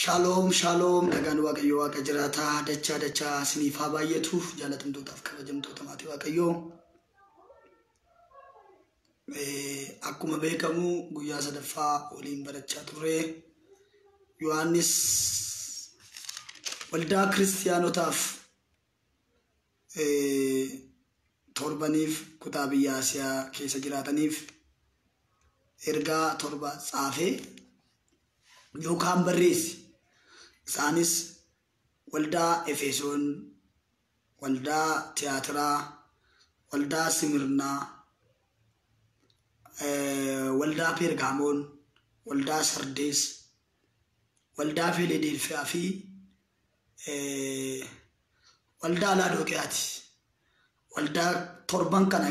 Shalom, shalom. Nagaan Waaqayyoo Waaqa jiraataa dachaa isiniif haa baay'atu. Jaalatamtootaaf kabajamtoota maatii Waaqayyoo. Akkuma beekamu guyyaa sadaffaa waliin barachaa turre. Yohaannis waldaa kiristiyaanotaaf torbaniif kutaa biyya Asiyaa keessa jiraataniif ergaa torba tsaafee yookaan barreesse. Isaanis waldaa Efesoon, waldaa Tiyaatiraa, waldaa Simirnaa, waldaa Pergaamoon, waldaa Sardees, waldaa Filadelfiyaa fi waldaa Laadoqiyaati. Waldaa torban kana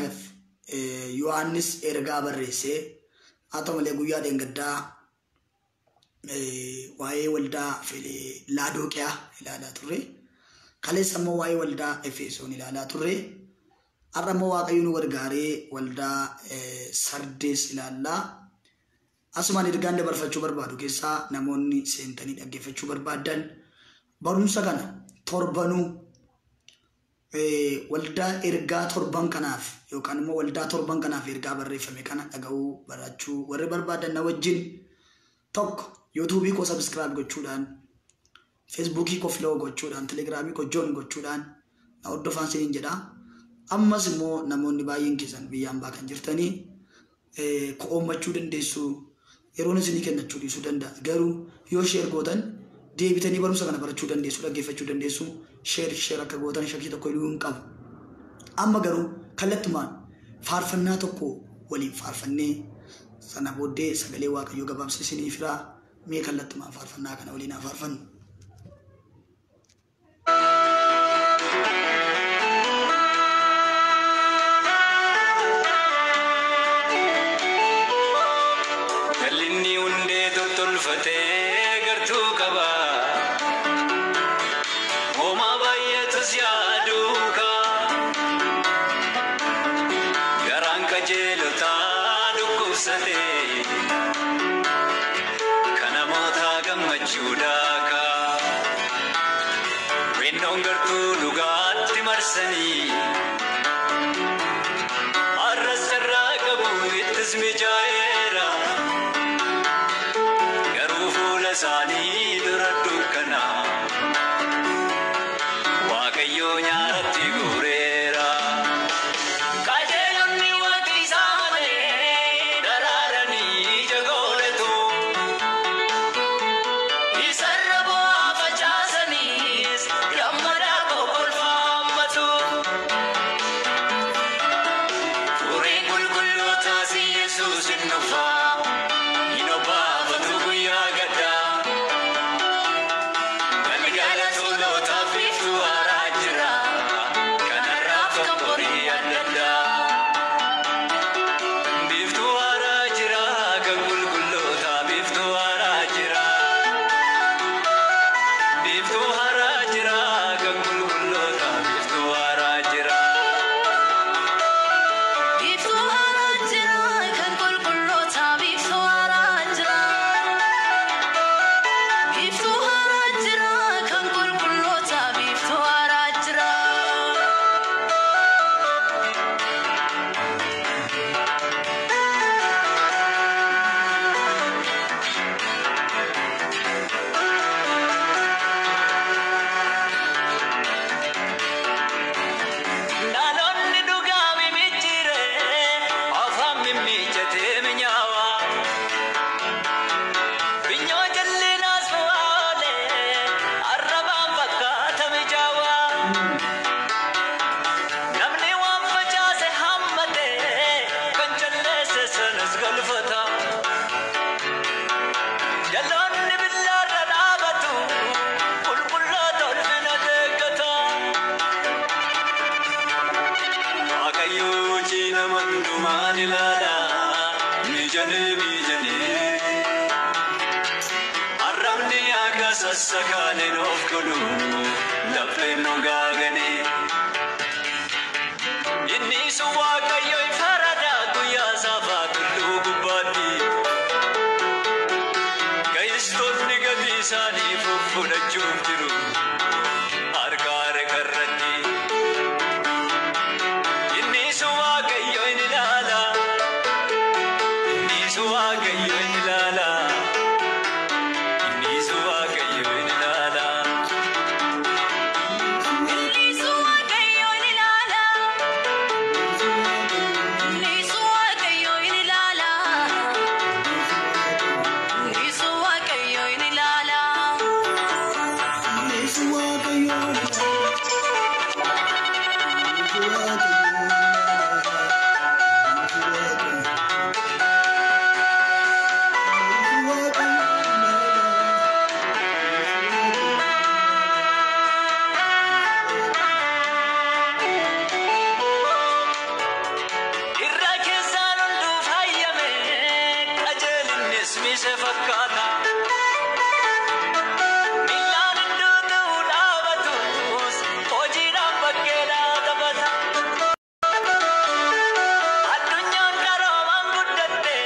Yohaannis ergaa barreessee haa ta'u malee guyyaa dheengaddaa waa'ee waldaa Laadoqiyaa ilaalaa turre. Kaleessa immoo waa'ee waldaa Efesoon ilaalaa turre. Har'a immoo Waaqayyo nu gargaaree waldaa Sardees ilaallaa. Asumaan ergaan dabarfachuu barbaadu keessaa namoonni seentanii dhaggeeffachuu barbaadan barumsa kana torbanuu waldaa ergaa torban kanaaf yookaan immoo waldaa torban kanaaf ergaa barreeffame kana dhaga'uu barachuu warri barbaadan na wajjin tokko YouTube ko subscribe gochuudhaan, Facebook ko follow gochuudhaan, Telegram ko join gochuudhaan na hordofaa isiniin jedha. Ammas immoo namoonni baay'een keessan biyyaan baa kan jirtanii ko'oommachuu dandeessu, yeroon isinii kennachuu dhiisuu danda'a. Garuu yoo share gootan deebitanii barumsa kana barachuu dandeessu, dhaggeeffachuu dandeessu. Share akka gootan shakkii tokko iyyuu hin qabu. Amma garuu kallattumaan faarfannaa tokko waliin faarfannee sana booddee sagalee Waaqayyoo gabaabsee isiniif firaa. Mee kallattumaan faarfannaa kana waliin haa faarfannu. Gallinni hundee tottolfatee gartuu qaba. Homaa baay'eetus yaaduuka. Garaan qajeelotaa dhukkubsatee. Judaka Renon gartu lugatti marsani Arras jarraqabu ittis mijaa'eera Garuu fuula isaanii dura dukkana Waaqayyoo nyaaratti guureera Qajeelonni waqtii isaanii daraaranii jagooletu Sakalen of kulu, lape no gagane. Inni suwaka yoy farada kuya safa kulu gubati. Kais tot nigadi sani fufuna juftiru arkare karrati inni suwa kayo inilala inni suwa kayo inilala inni suwa kayo inilala inni suwa kayo inilala inni suwa kayo inilala inni suwa kayo inilala irra keessaan hunduu fayyame qajeelinnis mise fakkaata miilaan hunduu dhaabatus hojiidhaan bakkeedhaa taphata addunyaan qaroomaan guddatte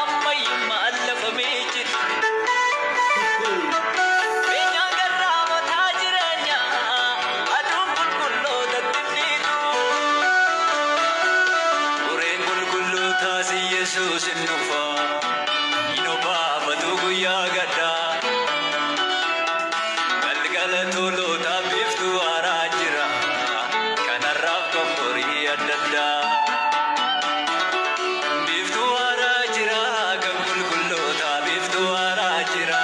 ammayyummaan lafa miijjiti beenyaan garraamotaa jireenya aduun qulqullootatti dhiitu ureen qulqullootaas Yesuus hin dhufa hin obaafatu guyyaa gaddaa galgala tolootaa biiftuu haaraa jira kanarraaf qomborii adda addaa biiftuu haaraa jira kan qulqullootaa biiftuu haaraa jira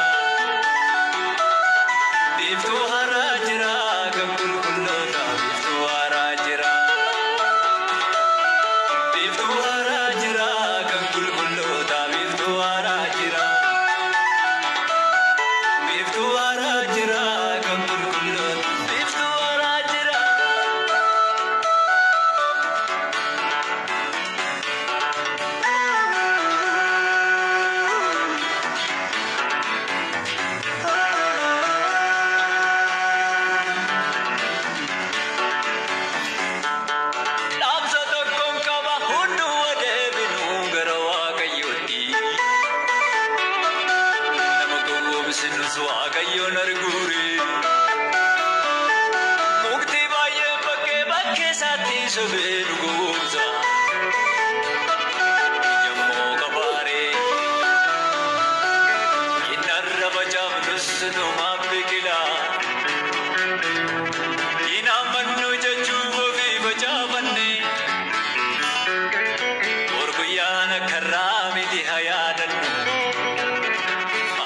biiftuu haaraa jira kan qulqullootaa biiftuu haaraa jira biiftuu haaraa jira kan qulqullootaa biiftuu haaraa jira biiftuu haaraa jira kan qulqullootaa biiftuu haaraa jira dhaamsa tokkoon qaba hunduu adeebinuu gara waaqayyootti nama gowwoomsinus waaqayyoon arguuri muktii baay'ee bakkee isaatti sobee nu gowwoomsa ijammoo qabaaree innarra facaafnus numaaf biqilaa inaammannu jechuuf ofii facaafanne orguyyaan akkarraa miti haa yaadannu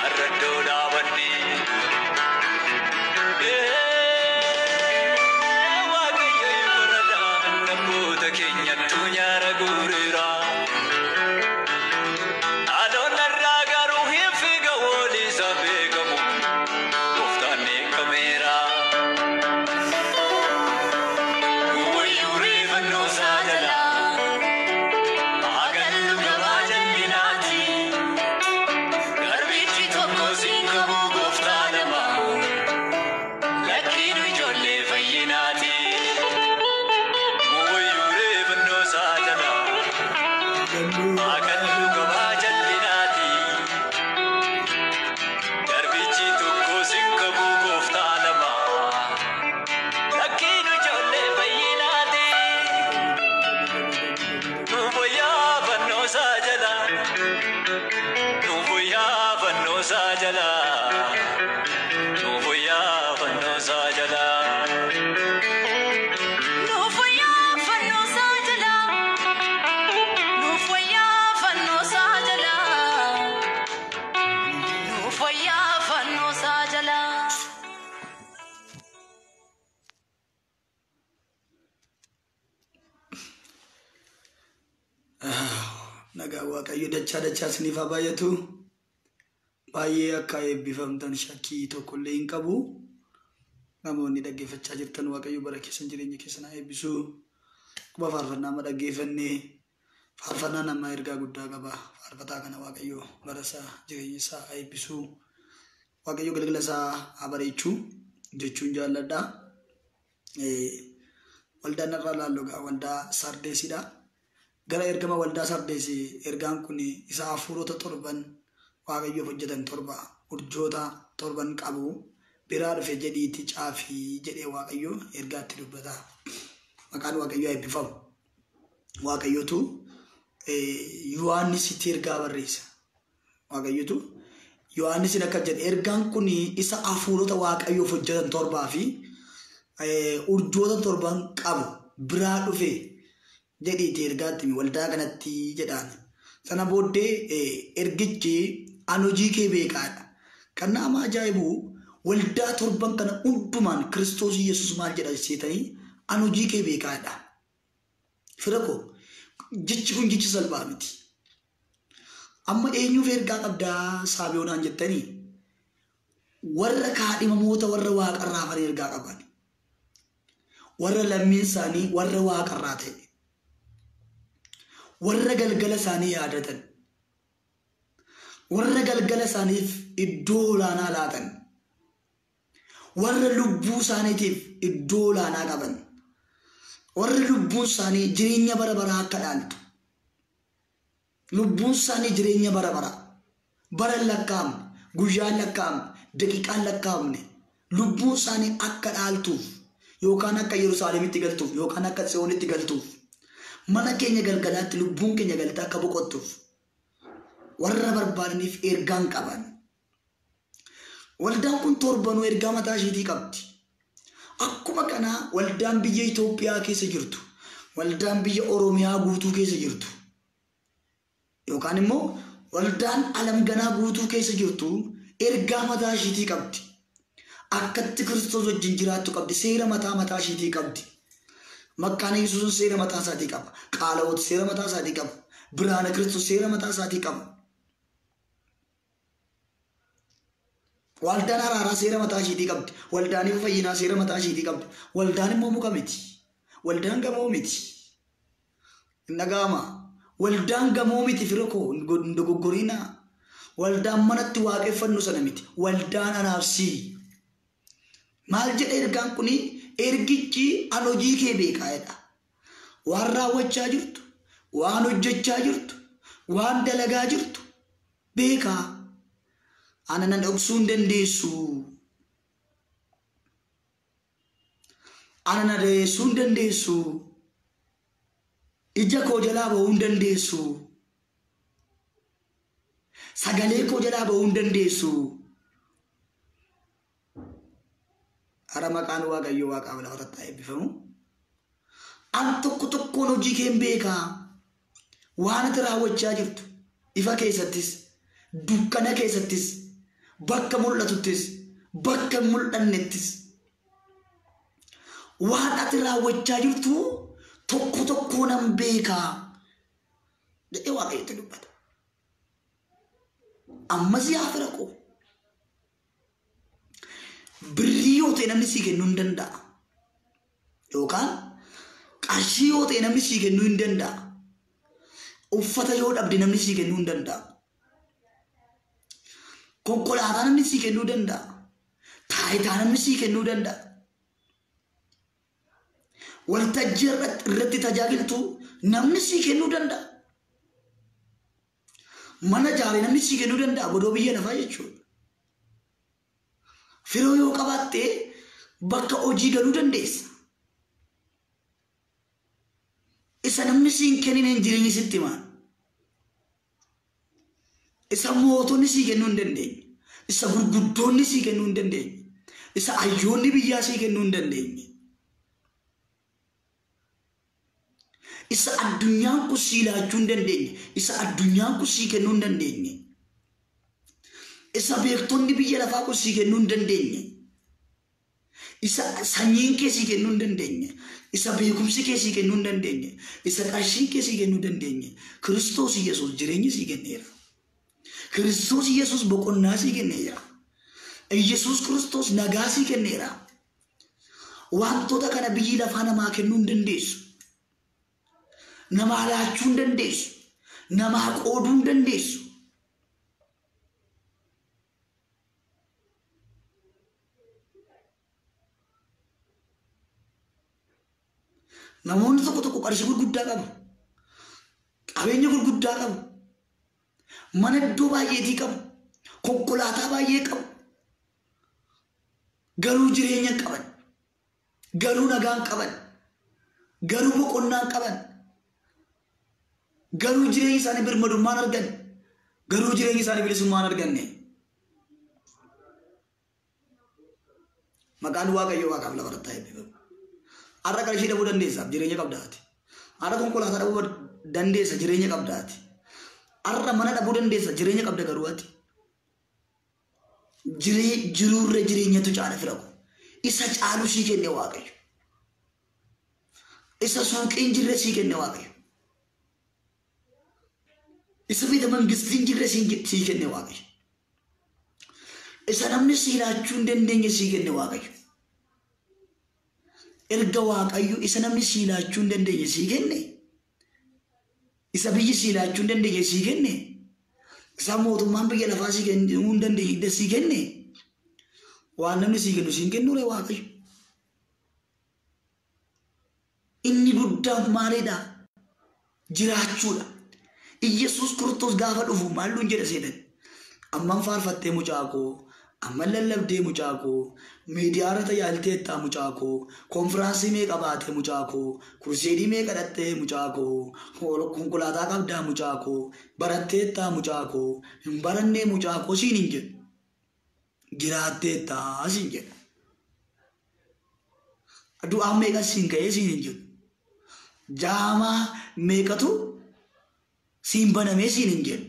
harraddoo dhaabanne waaqayyo hin faradhaan abboota keenyattu nyaara guureera dhaloon irraa garuu hin fiiga waliisa beekamu gooftaan eekameera wayyuu reeffannoo isaa jalaa agallu gabaa jal'inaati garbichi tokko siin qabu gooftaa lama lakkiinu ijoollee fayyinaati wayyuu reeffannoo isaa jalaa agallu gabaa jal'inaati garbichi tokko siin qabu gooftaa lama lakkiinu ijoollee fayyinaati nuufayyaa fannoo isaa jalaa nuufayyaa fannoo isaa jalaa nuufayyaa fannoo isaa jalaa nuufayyaa fannoo isaa jalaa nuufayyaa fannoo isaa jalaa nuufayyaa fannoo isaa jalaa nagaa waaqayyo dachaa isiniif haa baay'atu baay'ee akka eebbifamtan shakkii tokkollee hin qabu namoonni dhaggeeffachaa jirtan waaqayyo bara keessan jireenya keessan haa eebbisu quba faarfannaa amma dhaggeeffannee faarfannaa nama ergaa guddaa qaba faarfataa kana waaqayyo bara isaa jireenya isaa haa eebbisu waaqayyo galgala isaa haa bareechu jechuun jaalladha waldaan irraa laallogaa waldaa Sardeesidha gara ergama waldaa Sardeesii ergaan kun isa hafuurota torban waaqayyoof hojjetan torba urjoota torban qabu biraa dhufe jedhiitti caafii jedhee waaqayyoo ergaatti dubbata. Maqaan waaqayyoo eebbifamu. Waaqayyootu Yohaannisitti ergaa barreessa. Waaqayyootu Yohaannisin akka jedhe ergaan kun isa hafuurota waaqayyoof hojjetan torbaa fi urjoota torban qabu biraa dhufe jedhiitti ergaatti waldaa kanatti jedhaan. Sana booddee ergichi ani hojii kee beekaadha. Kan nama ajaa'ibu waldaa torban kana hundumaan Kiristoos Yesuus maal jedha seetanii ani hojii kee beekaadha. Fira koo jechi kun jechi salphaa miti. Amma eenyuuf ergaa qabdaa Saabiyoonaan jettanii warra kaadhimamoota warra waaqarraa hafan ergaa qaban. Warra lammiin isaanii warra waaqarraa ta'e. Warra galgala isaanii yaadatan. Warra galgala isaaniif iddoo olaanaa laatan. Warra lubbuu isaaniitiif iddoo olaanaa qaban. Warra lubbuun isaanii jireenya bara baraa akka dhaaltu. Lubbuun isaanii jireenya bara baraa. Bara lakkaa'amne, guyyaan lakkaa'amne, daqiiqaan lakkaa'amne. Lubbuun isaanii akka dhaaltuuf yookaan akka Yerusaalemitti galtuuf yookaan akka Tsiyoonitti galtuuf. Mana keenya galgalaatti lubbuun keenya galtaa akka boqottuuf warra barbaadaniif ergaan qaban. Waldaan kun torbanuu ergaa mataa isheetii qabdi. Akkuma kanaa waldaan biyya Itoophiyaa keessa jirtu, waldaan biyya Oromiyaa guutuu keessa jirtu, yookaan immoo waldaan alamganaa guutuu keessa jirtu ergaa mataa isheetii qabdi. Akkatti Kiristoos wajjin jiraattu qabdi. Seera mataa isheetii qabdi. Makkaana Yesuus seera mataa isaatii qaba. Qaalawoot seera mataa isaatii qaba. Biraana Kiristoos seera mataa isaatii qaba. Waldaan araaraa seera mataa isheetii qabdi. Waldaan ifa fayyinaa seera mataa isheetii qabdi. Waldaan immoo muka miti. Waldaan gamoo miti. Nagaama. Waldaan gamoo miti fira koo hin dogoggoriinaa. Waldaan manatti waaqeffannu sana miti. Waldaan anaabsii. Maal jedhe ergaan kuni? Ergichi ani hojii kee beekaadha. Waan raawwachaa jirtu, waan hojjechaa jirtu, waan dalagaa jirtu beekaa. Ana nan dhoksuu hin dandeessu. Ana na dheessuu hin dandeessu. Ija koo jalaa bahuu hin dandeessu. Sagalee koo jalaa bahuu hin dandeessu. Hara maqaan waaqayyoo waaqaa balaa horattaa eebbifamu. An tokkoon hojii kee beekaa. Waan ati raawwachaa jirtu ifa keessattis, dukkana keessattis, bakka mul'atuttis, bakka mul'annettis. Waan ati raawwachaa jirtu tokkoon nan beekaa. Jedhee waaqayyotti dubbata. Ammas yaa fira koo. Birrii yoo ta'e namni sii kennuu hin danda'a. Yookaan qarshii yoo ta'e namni sii kennuu hin danda'a. Uffata yoo dhabde namni sii kennuu hin danda'a. Konkolaataa namni sii kennuu danda'a. Taayitaa namni sii kennuu danda'a. Waltajjii irratti tajaajiltu namni sii kennuu danda'a. Mana ijaare namni sii kennuu danda'a. Godoo biyya lafaa jechuudha. Firoo yoo qabaatte bakka hojii galuu dandeessa. Isa namni siin kennine jireenyi sitti himaa. Isa mootonni sii kennuu hin dandeenye. Isa gurguddoonni sii kennuu hin dandeenye. Isa hayyoonni biyyaa sii kennuu hin dandeenye. Isa addunyaan kun sii laachuu hin dandeenye. Isa addunyaan kun sii kennuu hin dandeenye. Isa beektonni biyya lafaa kun sii kennuu hin dandeenye. Isa sanyiin kee sii kennuu hin dandeenye. Isa beekumsi kee sii kennuu hin dandeenye. Isa qarshiin kee sii kennuu hin dandeenye. Kiristoos Yesuus jireenya sii kenneera. Kiristoos Yesuus boqonnaa sii kenneera. Yesuus Kiristoos nagaa sii kenneera. Wantoota kana biyyi lafaa namaa kennuu hin dandeessu. Namaa laachuu hin dandeessu. Namaa qooduu hin dandeessu. Namoonni tokko qarshii gurguddaa qabu. Qabeenya gurguddaa qabu. Mana iddoo baay'eetii qabu. konkolaataa baay'ee qabu. Garuu jireenya qaban. Garuu nagaan qaban. Garuu boqonnaan qaban. Garuu jireenya isaanii birmadummaan argan. Garuu jireenya isaanii bilisummaan arganne. Maqaan Waaqayyoo Waaqaaf lafa irratti eebbifamu. Har'a qarshii dhabuu dandeessa jireenya qabdaati. Har'a konkolaataa dhabuu dandeessa jireenya qabdaati. Har'a mana dhabuu dandeessa jireenya qabda garuu ati. Jiruurra jireenyatu caala fira ko. Isa caalu sii kenne Waaqayyo. Isa suuqiin jirre sii kenne Waaqayyo. Isa biyya mangistiin jirre sii kenne Waaqayyo. Isa namni sii laachuu hin dandeenye sii kenne Waaqayyo. Erga Waaqayyo isa namni sii laachuu hin dandeenye sii kenne. Isa biyyi sii laachuu hin dandeenye sii kenne. Isa mootummaan biyya lafaa sii kennuu hin dandeenye sii kenne. Waan namni sii kennu sii kennuure Waaqayyo. Inni guddaan maalidha? Jiraachuudha. Iyesuus Kiristoos gaafa dhufu maalluun jedha seetan? Amman faarfattee mucaa koo, amman lallabdee mucaa koo, miidiyaarra tajaajilteettaa mucaa koo, konfiraansii meeqa baatee mucaa koo, kurseedii meeqa dhattee mucaa koo, konkolaataa qabdaa mucaa koo, baratteettaa mucaa koo, hin barannee mucaa koo siin hin jedhu. Jiraatteettaa siin jedhu. Du'aan meeqa siin ka'ee siin hin jedhu. Jaamaa meeqatu siin banamee siin hin jedhu.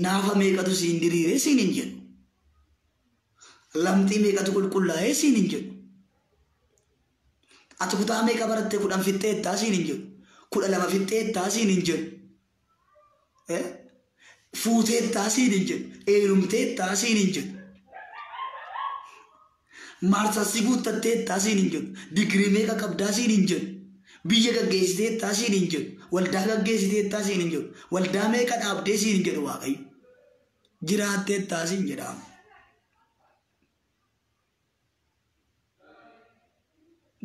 Naafa meeqatu siin diriiree siin hin jedhu. Lamxii meeqatu qulqullaa'ee siin hin jedhu. Ati kutaa meeqa barattee 10 fixxeettaa siin hin jedhu. 12 fixxeettaa siin hin jedhu. Fuuteettaa siin hin jedhu. Heerumteettaa siin hin jedhu. Maarsasii guuttatteettaa siin hin jedhu. Digirii meeqa qabdaa siin hin jedhu. Biyya gaggeessiteettaa siin hin jedhu. Waldaa gaggeessiteettaa siin hin jedhu. Waldaa meeqa dhaabdee siin hin jedhu Waaqayyo. Jiraatteettaa siin jedhama.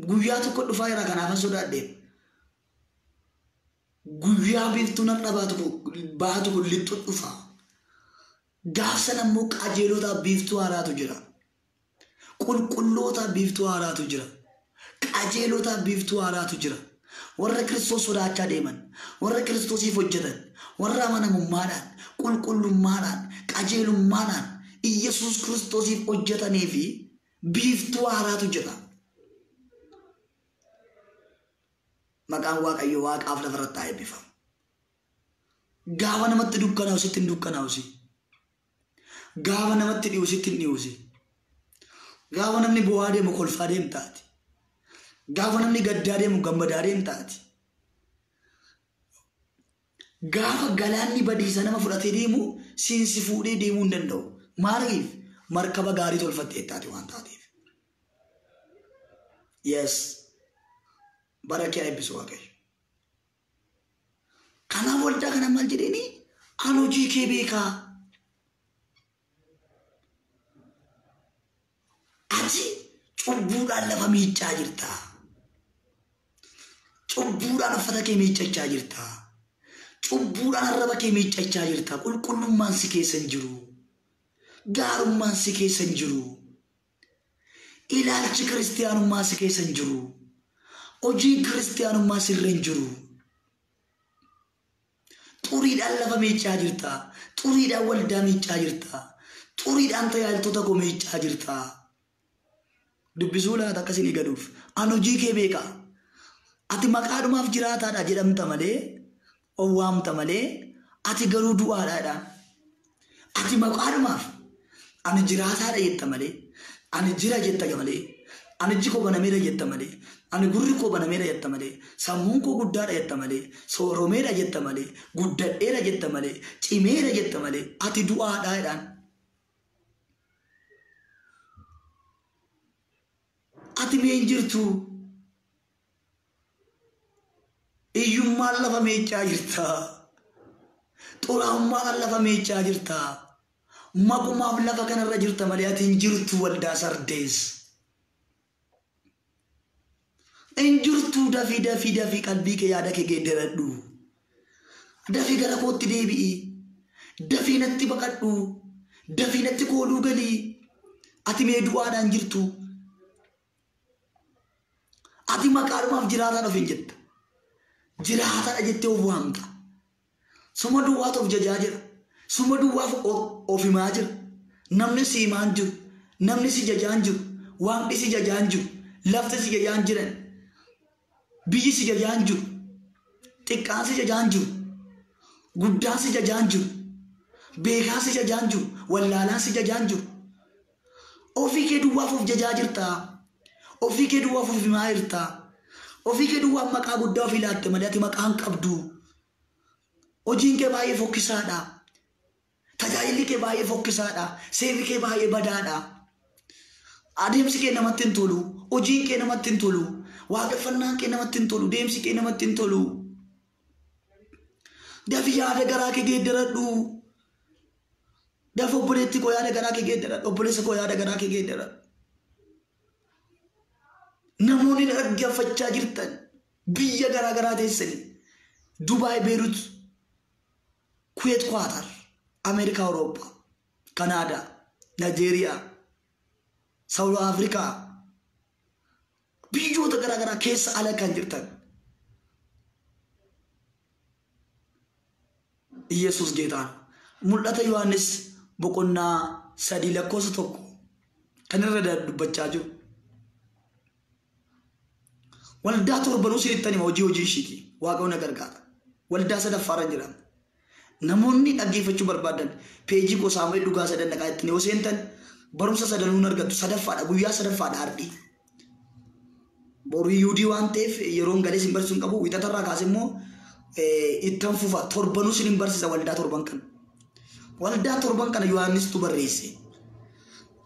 Guyyaa tokko dhufaa jira kanaaf sodaadhee. Guyyaa biiftuu narra baatu lixxu dhufa. Gaafsan ammoo qajeelotaa biiftuu haaraatu jira. Qulqullootaa biiftuu haaraatu jira. Qajeelotaa biiftuu haaraatu jira. Warra Kiristoos sodaachaa deeman, warra Kiristoosiif hojjetan, warra amanamummaadhaan, qulqullummaadhaan, qajeelummaadhaan Iyesuus Kiristoosiif hojjetanii fi biiftuu haaraatu jira. Maqaan Waaqayyoo Waaqaaf lafa irratti haa eebbifamu. Gaafa namatti dukkanaa'u sitti hin dukkanaa'usi. Gaafa namatti dhi'u sitti hin dhi'usi. Gaafa namni bu'aa deemu kolfaa deemtaati. Gaafa namni gaddaa deemu gammadaa deemtaati. Gaafa galaanni badiisa nama fudhatee deemu siinsi fuudhee deemuu hin danda'u. Maaliif? Markaba gaarii tolfatteettaati waan taateef. Yes. Bara kee eebbisu Waaqayyo. Kanaaf waldaa kana maal jedheeni? Ani hojii kee beekaa. Ati cubbuudhaan lafa miiccaa jirta. Cubbuudhaan uffata kee miiccachaa jirta. Cubbuudhaan arraba kee miiccachaa jirta. Qulqullummaan si keessa hin jiru. Gaarummaan si keessa hin jiru. Ilaalchi kiristiyaanummaa si keessa hin jiru. Hojii kiristiyaanummaa sirra hin jiru. Xuriidhaan lafa miiccaa jirta. Xuriidhaan waldaa miiccaa jirta. Xuriidhaan tajaajiltoota koo miiccaa jirta. Dubbisuu laata akkasiin eegaluuf. Ani hojii kee beekaa. Ati maqaadhumaaf jiraataadha jedhamta malee, owwaamta malee, ati garuu du'aadhaadha. Ati maqaadhumaaf ani jiraataadha jetta malee, ani jira jetta malee, ani iji koo banameera jetta malee, ani gurri koo banameera jetta malee, sammuun koo guddaadha jetta malee, sooromeera jetta malee, guddadheera jetta malee, cimeera jetta malee, ati du'aadhaadhaan. Ati mee hin jirtu. Iyyummaan lafa miiccaa jirta. Xuraa'ummaan lafa miiccaa jirta. Maqumaaf lafa kanarra jirta malee ati hin jirtu waldaa Sardees. Hin jirtu dafii qalbii kee yaada kee geeddaradhu. Dafii gara kootti deebi'i. Dafii natti baqadhu. dafinatti kooluu galii ati mee du'aadhaan jirtu ati maqaadhumaaf jiraataan of hin jetta jiraataadha jettee of waamta suma duwwaat of jajaa jira suma duwwaaf of himaa jira namni si himaan jiru namni si jajaan jiru waaqni si jajaan jiru lafti si jajaan jiran biyyi si jajaan jiru xiqqaan si jajaan jiru guddaan si jajaan jiru beekaa si jajaan jiru wallaalaan si jajaan jiru ofii kee duwwaaf of jajaa jirta ofii kee duwwaaf of himaa jirta ofii kee duwwaaf maqaa guddaa ofii laatte malee ati maqaan qabdu hojiin kee baay'ee fokkisaadha tajaajilli kee baay'ee fokkisaadha seerri kee baay'ee badaadha adeemsi kee namatti hin tolu hojiin kee namatti hin tolu waaqeffannaan kee namatti hin tolu deemsi kee namatti hin tolu dafi yaada garaa kee geeddaradhu dafa obboleetti koo yaada garaa kee geeddaradhu obboleessa koo yaada garaa kee geeddaradhu namoonni dhaggeeffachaa jirtan biyya garaa garaa teessanii Dubaay, Beirut, Kuwait, Qatar, Ameerikaa, Awurooppaa, Kanaadaa, Naajeeriyaa, Saawuz Afrikaa biyyoota garaa garaa keessa ala kan jirtan Yesuus geetaan mul'ata Yohaannis boqonnaa 3:1 kan irra dubbachaa jiru waldaa torbanuu sirriittanii hojii ishiiti waaqayyoon gargaara waldaa sadaffaarra jiran namoonni dhaggeeffachuu barbaadan peejii koo Saamu'eel Dhugaa Sadannaqaa ittiin yoo seentan barumsa sadanuun argattu sadaffaadha guyyaa sadaffaadha ardii boru yuudii waan ta'eef yeroon galee sin barsiisuun qabu wixatarraa kaase immoo ittan fufa torbanuu sin barsiisa waldaa torban kana Yohaannistu barreesse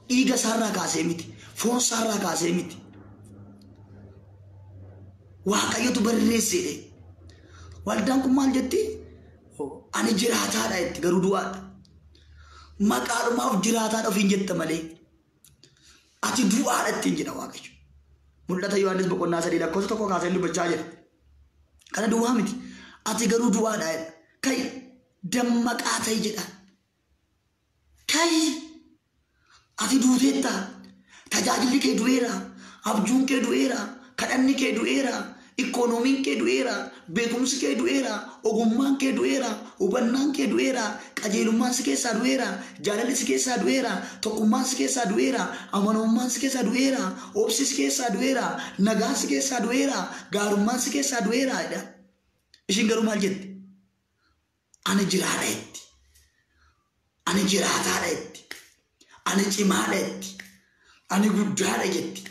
dhiiga isaarraa kaasee miti foon isaarraa kaasee miti waaqayyotu barreessedhe waldaan kun maal jetti ani jiraataadha itti garuu du'aadha maqaadhumaaf jiraataadha ofiin jetta malee ati du'aadha ittiin jedha waaqayyo mul'ata Yohaannis boqonnaa 3:1 kaasee dubbachaa jira kana du'aa miti ati garuu du'aadha kai dammaqaa ta'e jedha kai ati duuteetta tajaajilli kee du'eera abjuun kee du'eera kadhanni kee du'eera ikoonomiin kee du'eera beekumsi kee du'eera ogummaan kee du'eera hubannaan kee du'eera qajeelummaan si keessaa du'eera jaalalli si keessaa du'eera tokkummaan si keessaa du'eera amanamummaan si keessaa du'eera obsi si keessaa du'eera nagaan si keessaa du'eera gaarummaan si keessaa du'eera jedha ishiin garuu maal jette ani jiraadha jetti ani jiraataadha jetti ani cimaadha jetti ani guddaadha jetti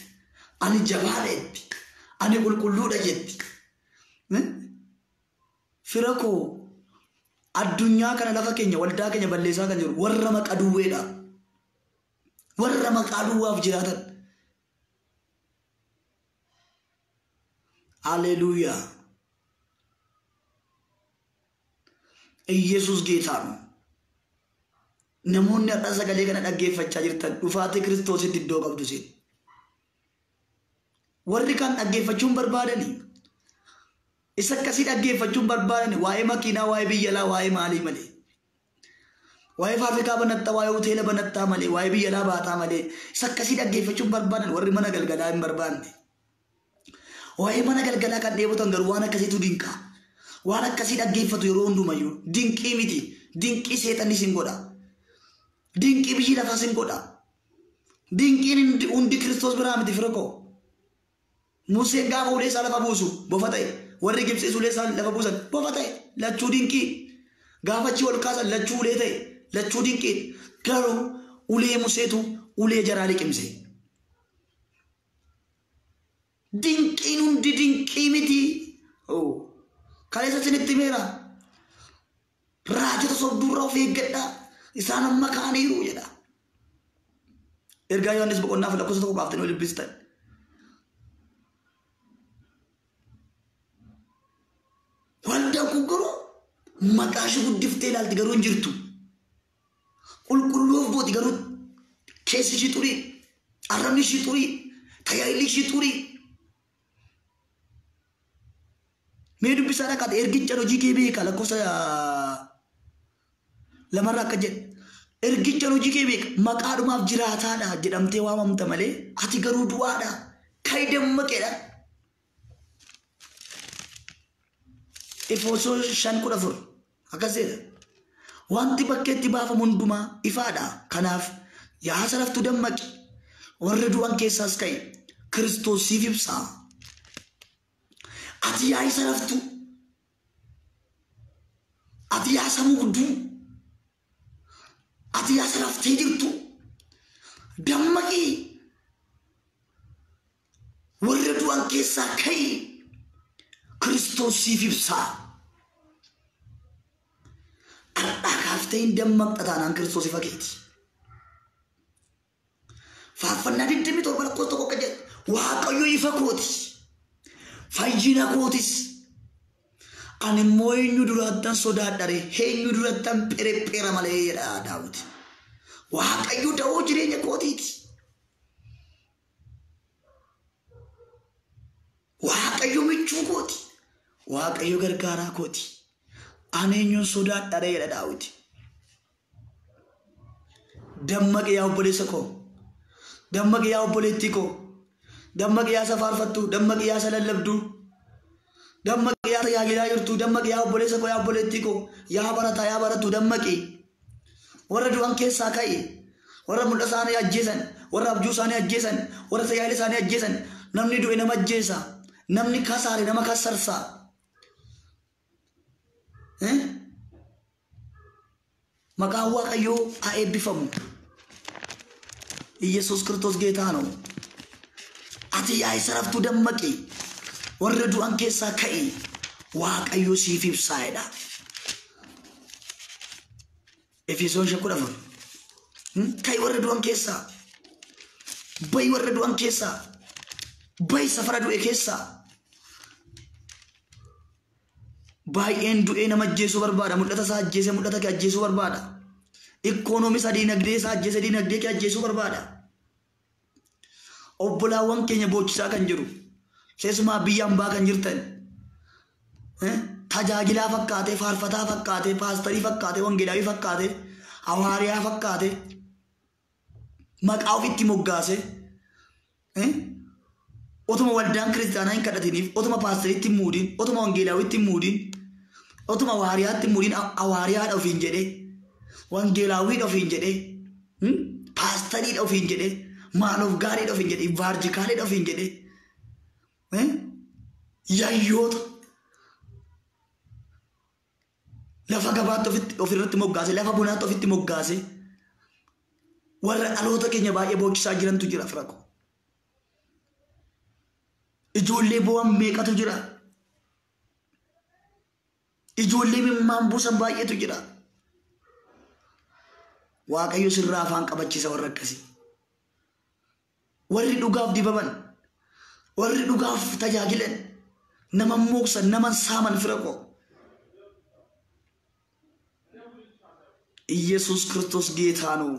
ani jabaadha jetti ani qulqulluudha jetti fira koo addunyaa kana lafa keenya waldaa keenya balleessaa kan jiru warra maqaa duwweedha warra maqaa duwwaaf jiraatan haleluuyaa Yesuus geetaa namoonni har'a sagalee kana dhaggeeffachaa jirtan dhufaatii Kiristoositti iddoo qabdu siin warri kan dhaggeeffachuun barbaadani isa akkasii dhaggeeffachuun barbaadani waa'ee makiinaa waa'ee biyyalaa waa'ee maalii malee waa'ee faafrikaa banattaa waa'ee hoteela banattaa malee waa'ee biyyalaa baataa malee isa akkasii dhaggeeffachuun barbaadan warri mana galgalaa hin barbaanne waa'ee mana galgalaa kan dheebotan garuu waan akkasiitu dinqaa waan akkasii dhaggeeffatu yeroo hundumayyuu dinqii miti dinqii seexanni sin godha dinqii biyyi lafaa sin godha dinqiin hundi Kiristoos biraa miti fira koo Museen gaafa ulee isaa lafa buusu bofa ta'e warri Gibxis ulee isaa lafa buusan bofa ta'e lachuu dinqii gaafa achi ol kaasan lachuu ulee ta'e lachuu dinqii garuu ulee Museetu ulee jaraa liqimse dinqiin hundi dinqii miti kaleessa isinitti meera raajota sobduurraa of eeggadha isaan amma kaaniiru jedha ergaa Yohaannis boqonnaa 1 baaftanii ol dubbistan waldaan kun garuu maqaa ishee guddiftee ilaalti garuu hin jirtu qulqulloof booti garuu keessi ishii xurii arrabni ishii xurii tajaajilli ishii xurii mee dubbisaa dhaqaate ergicha hojii kee beeka lakkoofsa lamarraa akka jedhe ergicha hojii kee beek maqaadhumaaf jiraataadha jedhamtee waamamta malee ati garuu du'aadha kai dammaqeedha. Efesoon 5:14 akkasidha. Wanti bakkeetti baafamu hundumaa ifaadha. Kanaaf yaa saraftu dammaqi warra du'an keessaas ka'e Kiristoos siif ibsa. Ati yaa saraftu ati yaa samugduu ati yaa saraftee jirtu dammaqi warra du'an keessaa ka'e Kiristoos siif ibsa. Kaaftee dammaqxa taanaan Kiristoos ifa keeti. Faarfannaa 27 lakkoofsa tokko akka jedhu Waaqayyo ifa kooti fayyina kootis. Ani immoo eenyu durattan sodaadhare eenyu durattan pherephera malee jedha Daawit. Waaqayyo da'oo jireenya kootiiti. Waaqayyo michuu kooti. Waaqayyo gargaaraa kooti. Ani eenyuun sodaadhare jedha Daawit. Dammaqi yaa obboleessa koo. Dammaqi yaa obboleettii koo. Dammaqi yaa safaarfattu. Dammaqi yaa salallabdu. Dammaqi yaa tajaajilaa jirtu. Dammaqi yaa obboleessa koo yaa obboleettii koo. Yaa barataa yaa barattu dammaqi. Warra du'an keessaa ka'e. Warra mul'ata isaanii ajjeesan. Warra abjuu isaanii ajjeesan. Warra tajaajila isaanii ajjeesan. Namni du'e nama ajjeesa. Namni kasaare nama kasarsa. Maqaan Waaqayyoo haa eebbifamu. Yesuus Kiristoos geetaa ነው. Ati yaa saraftu dammaqi warra du'an keessaa ka'e Waaqayyo siif ibsaayedha. Efesoon 5:14 ka'e warra du'an keessaa bayi warra du'an keessaa bayi safara du'e keessaa. Baay'een du'ee nama ajjeesuu barbaada. Mul'ata isaa ajjeese mul'ata kee ajjeesuu barbaada. Ikoonoomii isaa diinagdee isaa ajjeese diinagdee kee ajjeesuu barbaada. Obbolaawwan keenya boochisaa kan jiru keessumaa biyya hambaa kan jirtan tajaajilaa fakkaatee faarfataa fakkaatee paastarii fakkaatee wangeelaawii fakkaatee hawaariyaa fakkaatee maqaa ofitti moggaase otuma waldaan kiristaanaa hin kadhatiniif otuma paastariitti hin muudin otuma wangeelaawiitti hin muudin otuma hawaariyaatti hin muudin hawaariyaadha ofiin jedhee wangeelaawiidha ofiin jedhee paastariidha ofiin jedhee maal of gaariidha ofiin jedhee vaarjikaaliidha ofiin jedhee yayyoota lafa gabaatti ofirratti moggaase lafa bunaatti ofitti moggaase warra dhaloota keenya baay'ee boochisaa jirantu jira fira koo. Ijoollee bu'aan meeqatu jira? Ijoollee mimmaan buusan baay'eetu jira. Waaqayyo sirraa afaan qabachiisa warra akkasii. Warri dhugaaf dibaman, warri dhugaaf tajaajilan, nama mooksan, nama saaman fira koo. Yesuus Kiristoos geetaa ነው.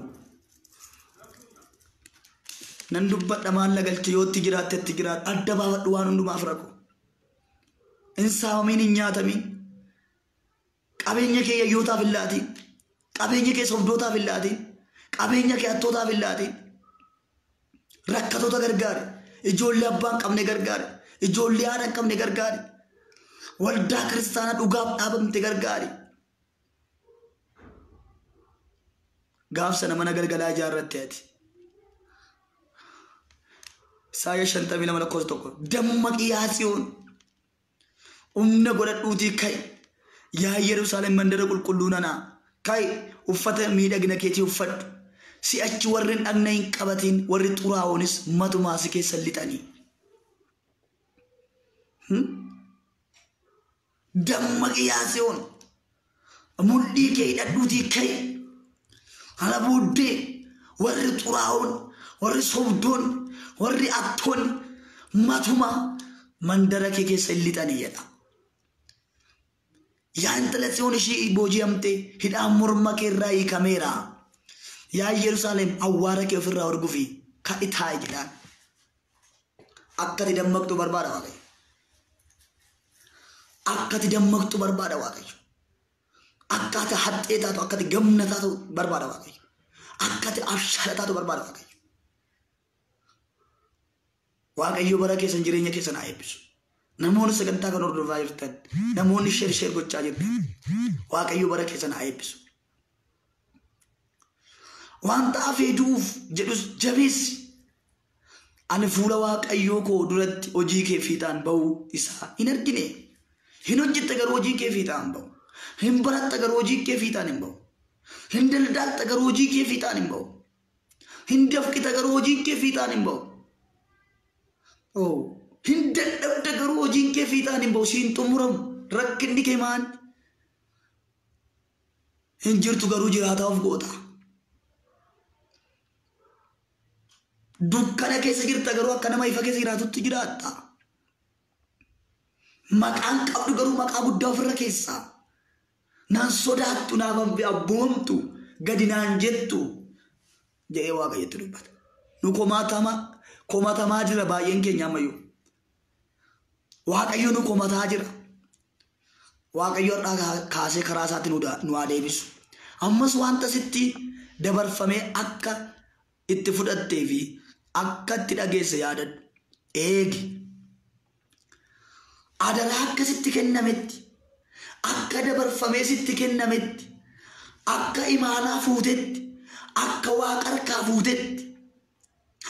Nan dubbadha maal galche yootti jiraatetti jiraat adda baafadhu waan hundumaaf rakkoo. In saamamin hin nyaatamin. Qabeenya kee yayyootaaf hin laatiin. Qabeenya kee sobdootaaf hin laatiin. Qabeenya kee hattootaaf hin laatiin. Rakkatoota gargaari. Ijoollee abbaan qabne gargaari. Ijoollee haadha hin qabne gargaari. Waldaa kiristaanaa dhugaaf dhaabamte gargaari. Gaafsa nama galgalaa ijaarratte ati. Saya 52 lakkoofsa tokko dammaqi yaa Tsiyoon humna godhadhuutii ka'e yaa Yerusaalem mandara qulqulluu nanaa ka'e uffata miidhagina keetii uffadhu si'achi warreen dhagna hin qabatiin warri xuraa'oonis matumaa si keessa lixanii. Dammaqi yaa Tsiyoon mul'ii kee hidhadhuutii ka'e ala booddee warri xuraa'oon warri sobdoon warri attoon matuma mandara kee keessa lixanii jedha. Yaa intala Tsiyoon ishii booji'amte hidhaan morma kee irraa hiikameera. Yaa Yerusaalem awwaara kee ofirraa horgufi ka'ii taa'i jedhaan. Akkati dammaqxu barbaada Waaqayyo. Akkati dammaqxu barbaada Waaqayyo. Akkati haxxee taatu akkati gamna taatu barbaada Waaqayyo. akkati abshaalataatu barbaada Waaqayyo. Waaqayyo bara keessan jireenya keessan haa eebbisu. Namoonni sagantaa kan hordofaa jirtan, namoonni sheer gochaa jirtan, Waaqayyo bara keessan haa eebbisu. Wanta afeeduuf jedhus jabeessi. Ani fuula Waaqayyoo koo duratti hojii kee fiixaan ba'uu isaa hin argine. Hin hojjette garuu hojii kee fiixaan ba'u. Hin baratte garuu hojii kee fiixaan hin ba'u. Hin daldaalte garuu hojii kee fiixaan hin ba'u. Hin dafqite garuu hojii kee fiixaan hin ba'u. Hin dadhabde garuu hojii kee fiixaan hin ba'u. Siin xumuramu rakkinni kee maal? Hin jirtu garuu jiraataa of goota. Dukkana keessa jirta garuu akka nama ifa keessa jiraatutti jiraatta. Maqaan qabdu garuu maqaa guddaa ofirra keessaa. Naan sodaattu naaf abboomtu gadi naan jettu jedhee Waaqayyotti dubbata. Nu komatamaa jira baay'een keenya ammayyuu. Waaqayyo nu komataa jira. Waaqayyo har'aa kaasee karaa isaatti nu haa deebisu. Ammas wanta sitti dabarfamee akka itti fudhattee fi akka itti dhageesse yaadadhu. Eegi. Adaraa akka sitti kennametti, akka dabarfamee sitti kennametti, akka imaanaa fuutetti, akka waaqa harkaa fuutetti,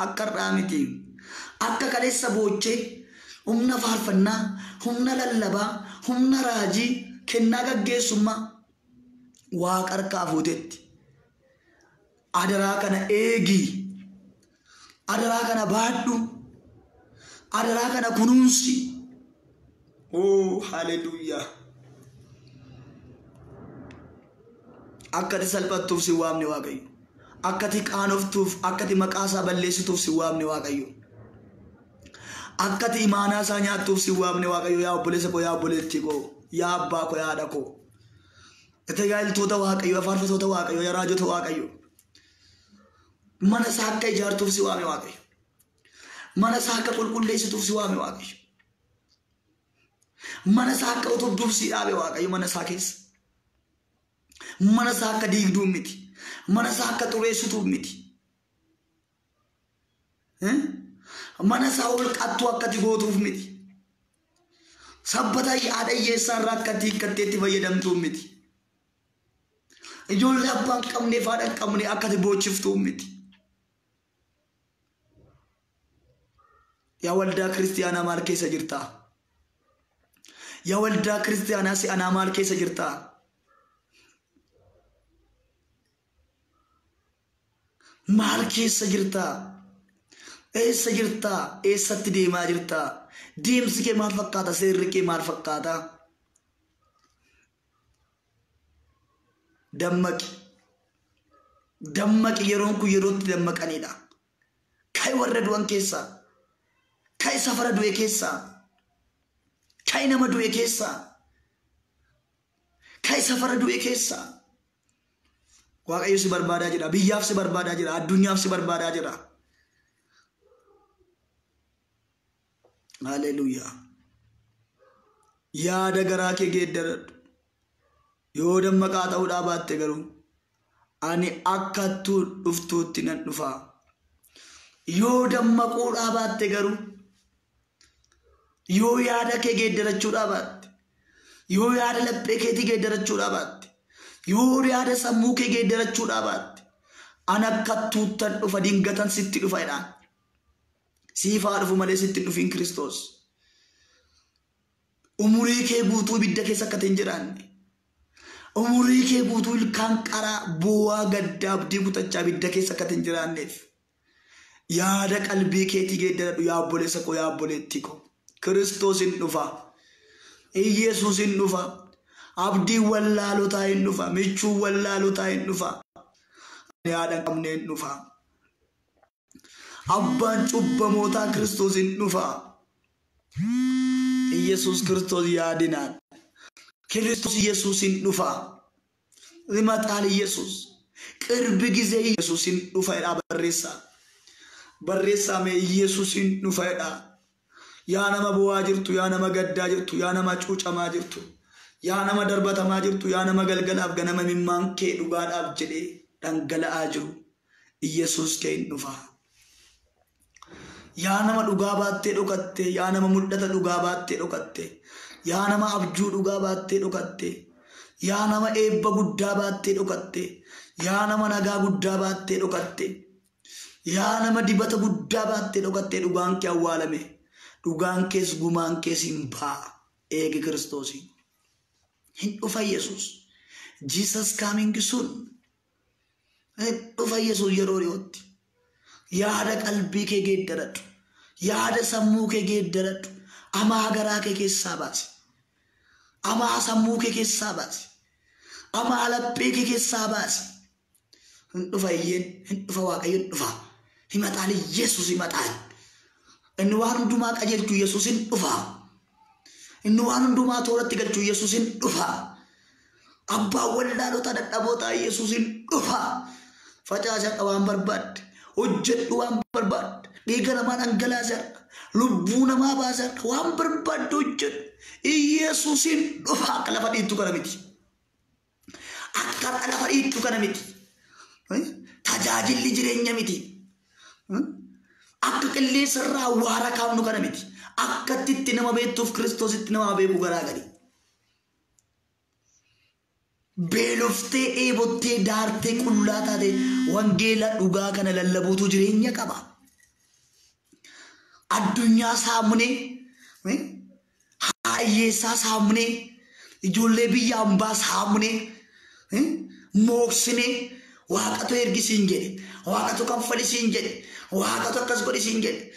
akka irraa miti, akka kaleessa boochee humna faarfannaa, humna lallabaa, humna raajii, kennaa gaggeessummaa waaqa harkaa fuutetti. Adaraa kana eegi, adaraa kana baadhu, adaraa kana kunuunsi. Oh, hallelujah. Akkati salphattuuf si waamne Waaqayyo. Akkati qaanoftuuf, akkati maqaa isaa balleessituuf si waamne Waaqayyo. Akkati imaanaa isaa nyaattuuf si waamne Waaqayyo. Yaa obboleessa koo, yaa obboleettii koo, yaa abbaa koo, yaa haadha koo. Tajaajiltoota Waaqayyo, faarfattoota Waaqayyo, yaa raajota Waaqayyo. Mana isaa akka ijaartuuf si waame Waaqayyo. Mana isaa akka qulqulleessituuf si waame Waaqayyo. Mana isaa akka utubduuf si dhaabe Waaqayyo mana isaa keessa. Mana isaa akka diigduuf miti. Mana isaa akka xureessituuf miti. Mana isaa ol qattuu akkati gootuuf miti. Sabbata yaada hiyyeessaa irraa akkati hiikkatteetti fayyadamtuuf miti. Ijoollee abbaa hin qabneef haadha hin qabne akkati boochiftuuf miti. Yaa waldaa kiristiyaanaa maal keessa jirtaa? Yaa waldaa kiristiyaanaa si'anaa maal keessa jirtaa? Maal keessa jirtaa? Eessa jirtaa? Eessatti deemaa jirtaa? Deemsi kee maal fakkaata? Seerri kee maal fakkaata? Dammaqi. Dammaqi, yeroon kun yerootti dammaqanidha. Ka'e warra du'an keessaa. Ka'e safara du'e keessaa. Ka'e nama du'e keessaa. Ka'e safara du'e keessaa. Waaqayyo si barbaadaa jira. Biyyaaf si barbaadaa jira. Addunyaaf si barbaadaa jira. Hallelujah. Yaada garaa kee geeddaradhu. Yoo dammaqaa ta'uudhaa baatte garuu ani akka dhuftuutti nan dhufaa. Yoo dammaquudhaa baatte garuu, yoo yaada kee geeddarachuudhaa baatte, yoo yaada laphee keetii geeddarachuudhaa baatte, yoo yaada sammuu kee geeddarachuudhaa baatte, ani akka tuuttan dhufa, dingatan sitti dhufa jedhaan. Siifaa dhufu malee sitti dhufiin Kiristoos. Umurii kee guutuu ibidda keessa akka hin jiraanne, umurii kee guutuu ilkaan qaraa bu'aa gaddaa abdii kutachaa ibidda keessa akka hin jiraanneef yaada qalbii keetii geeddaradhu. Yaa obboleessa koo, yaa obboleettii koo, Kiristoos hin dhufa. Iyesuus hin dhufa. Abdiin wallaalotaa hin dhufa. Michuun wallaalotaa hin dhufa. Yaada hin qabne hin dhufa. Abbaan cubbamootaa Kiristoos hin dhufa. Iyesuus Kiristoos yaadinaan. Kiristoos Iyesuus hin dhufa. Rimataan Iyesuus. Qirbi gizee Iyesuus hin dhufa jedhaa barreessaa. Barreessaa mee Iyesuus hin dhufa jedhaa. Yaa nama bu'aa jirtu, yaa nama gaddaa jirtu, yaa nama cuucamaa jirtu, yaa nama darbatamaa jirtu, yaa nama galgalaaf ganama mimmaan kee dhugaadhaaf jedhee dhangala'aa jiru. Yesus kee hin dhufa. Yaa nama dhugaa baattee dhokatte, yaa nama mul'ata dhugaa baattee dhokatte, yaa nama abjuu dhugaa baattee dhokatte, yaa nama eebba guddaa baattee dhokatte, yaa nama nagaa guddaa baattee dhokatte, yaa nama dibata guddaa baattee dhokatte, dhugaan kee awwaalame, dhugaan kees gumaan kees hin ba'a. Eegi Kiristoosi hin dhufa Yesus. Jesus coming soon. Hin dhufa Yesus yeroo dhiyootti. Yaada qalbii kee geeddaradhu, yaada sammuu kee geeddaradhu, amaa garaa kee keessaa baasi, amaa sammuu kee keessaa baasi, amaa laphee kee keessaa baasi. Hin dhufa iyyeen, hin dhufa Waaqayyo hin dhufa. Himataan Yesus himataan. Inni waan hundumaa qajeelchu Yesus hin dhufa. Inni waan hundumaa tooratti galchu Yesus hin dhufa. Abbaan waldaalota dadhabootaa Yesus hin dhufa. Facaasaa waan barbaadde. Hojjedhu waan barbaadde, dhiiga namaa dhangalaasadha, lubbuu namaa baasadha, waan barbaadde hojjedhu. Yesuusin dhufa. Akka lafa dhiittu kana miti. Akka lafa dhiittu kana miti. Tajaajilli jireenya miti. Akka qilleensa irraa waara kaafnu kana miti. Akka itti nama beektuuf Kiristoositti nama beeku garaagari. Beeloftee dheebottee daartee qullaa taate wangeela dhugaa kana lallabuutu jireenya qaba. Addunyaa saamunee, hayyeessaa saamunee, ijoollee biyya hambaa saamunee, mooksinee Waaqatu ergisiin jedhe, Waaqatu kanfalisiin jedhe, Waaqatu akkas godhisiin jedhe,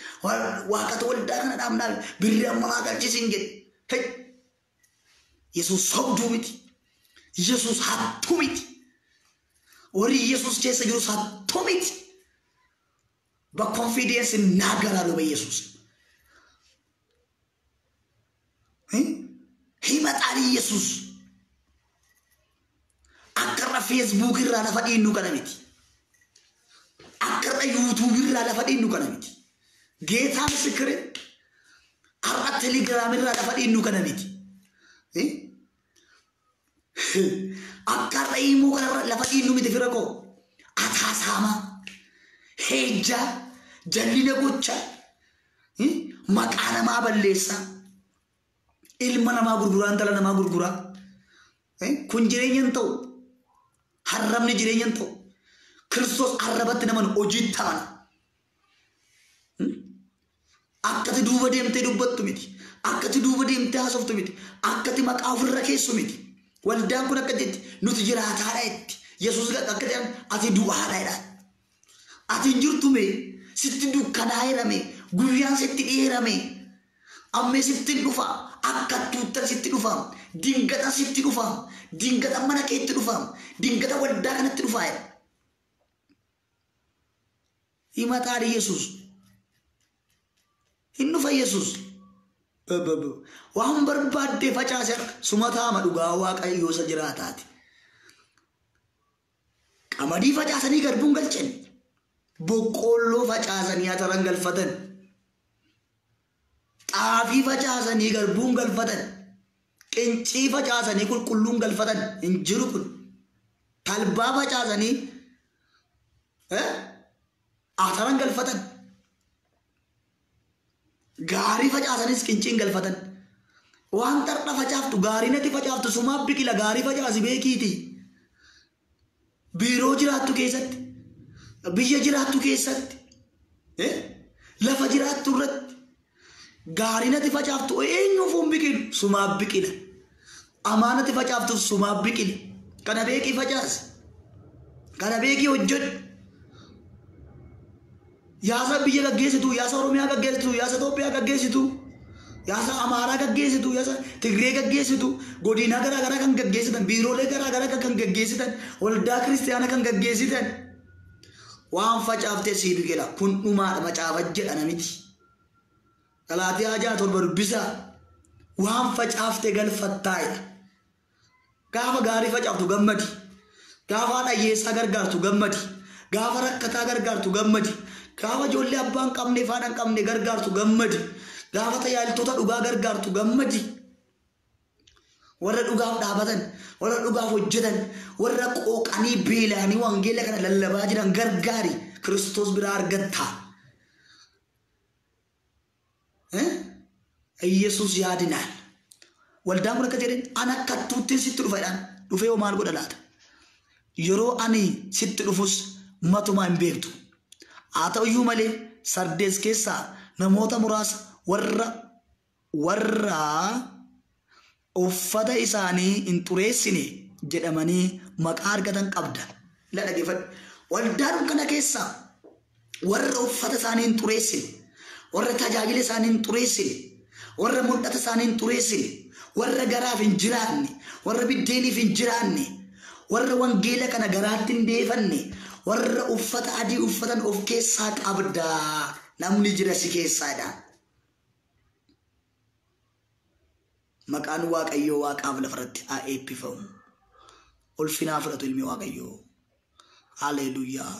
Waaqatu waldaa kana dhaabnaa birrii ammaa galchisiin jedhe. Yesuus sobduu miti. Yesus hattuu miti. Warri Yesus keessa jirus hattuu miti. Confidence naagaraadhu ba Yesus. Himataan Yesus. Akka Facebook irraa lafa dhiinnu kana miti. Akka YouTube irraa lafa dhiinnu kana miti. Geetaa misikire. Akka Telegram irraa lafa dhiinnu kana miti. Akka immoo kana lafa dhiinnu miti fira koo. Ataasaama, heejjaa, jallina gocha, maqaa namaa balleessaa, ilma namaa gurguraa, intala namaa gurguraa. Kun jireenya hin ta'u. Harrabni jireenya hin ta'u. Kiristoos harrabatti naman hojii ta'an. Akkati duuba deemtee dubbattu miti. Akkati duuba deemtee haasoftu miti. Akkati maqaa ofirra keessu miti. Waldaan kun akka jetti nuti jiraataadha jetti. Yesuus akka jedhan ati du'aadha jedha. Ati hin jirtu mee sitti dukkanaa'eerame guyyaan sitti dheerame ammee sitti dhufa akka tuuttan sitti dhufa dingata sitti dhufa dingata mana keetti dhufa dingata waldaa kanatti dhufa. Himataan Yesuus hin dhufa Yesuus. Waan barbaadde facaase sumataama dhugaa Waaqayyoo isa jiraataati. Qamadii facaasanii garbuun galchan. Boqqolloo facaasanii ataran galfatan. Xaafii facaasanii garbuun galfatan. Qincii facaasanii qulqulluun galfatan. Hin jiru kun. Talbaa facaasanii ataran galfatan. Gaarii facaasanis qinciin galfatan. Waan tarra facaaftu gaarii natti facaaftu sumaaf biqila gaarii facaasi beekiiti. Biiroo jiraattu keessatti, biyya jiraattu keessatti, lafa jiraattu irratti gaarii natti facaaftu eenyuuf hin biqilu sumaaf biqila. Amaanatti facaaftu sumaaf biqila. Kana beekii facaasi. Kana beekii hojjedhu. Yaasa biyya gaggeessitu, yaasa Oromiyaa gaggeessitu, yaasa Itoophiyaa gaggeessitu, yaasa Amaaraa gaggeessitu, yaasa Tigree gaggeessitu, godina garaa garaa kan gaggeessitan, biiroolee garaa garaa kan gaggeessitan, waldaa kiristaanaa kan gaggeessitan. Waan facaaftee sii biqila. Kun dhumaadha macaafa jedhana miti. Galaatiyaa 6:7 dubbisaa. Waan facaaftee galfattaa'edha. Gaafa gaarii facaaftu gammadi. Gaafa dhayyeessaa gargaartu gammadi. Gaafa rakkataa gargaartu gammadi. Gaafa ijoollee abbaan qabne faadhaan qabne gargaartu gammadi. Gaafa tajaajiltoota dhugaa gargaartu gammadi. Warra dhugaaf dhaabatan, warra dhugaaf hojjetan, warra qooqanii beelanii wangeela kana lallabaa jiran gargaari. Kiristoos biraa argatta. Yesuus yaadinaan. Waldaan kun akka jedhan ana kattuuttiin sitti dhufedhaan dhufee maal godha laata? Yeroo ani sitti dhufus matuma hin beektu. Haa ta'uyyuu malee Sardees keessaa namoota muraasa warra uffata isaanii hin xureessine jedhamanii maqaa argatan qabda. La dhageeffadhu. Waldaan kana keessaa warra uffata isaanii hin xureessine, warra tajaajila isaanii hin xureessine, warra mul'ata isaanii hin xureessine, warra garaaf hin jiraanne, warra biddeeniif hin jiraanne, warra wangeela kana garaatti hin deefanne, warra uffata adii uffatan of keessaa qabda. Namni jira si keessaadha. Maqaan Waaqayyoo Waaqaaf lafarratti haa eebbifamu. Ulfinaa fudhatu ilmi Waaqayyoo. Haleluuyaa.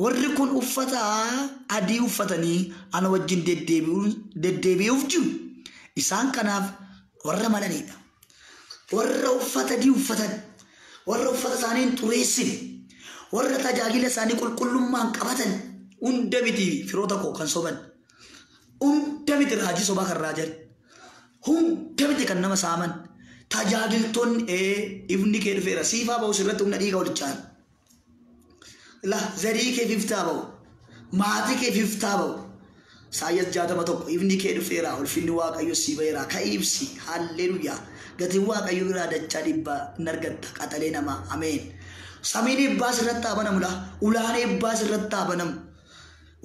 Warri kun uffata adii uffatanii ana wajjin deddeebi'uuf jiru. Isaan kanaaf warra malanidha. Warra uffata adii uffatan, warra uffata isaanii hin xureessine, warra tajaajila isaanii qulqullummaan qabatan hunda miti firoota koo kan soban. Hunda miti raajii sobaa kan raajan. Hunda miti kan nama saaman. Tajaajiltoonni ifni kee dhufeera. Siifaa ba'u sirratti humna dhiiga walichaan. La zarii kee fiftaa ba'u. Maatii kee fiftaa ba'u. Isaayyaas 61 ifni kee dhufeera. Ulfinni Waaqayyo si ba'eera. Ka'ii ibsi. Halleluuyaa. Gatiin Waaqayyo irraa dachaa dhibbaa hin argatta. Qaxalee namaa. Ameen. Samiin eebbaa sirratti haa banamu. Ulaan eebbaa sirratti haa banamu.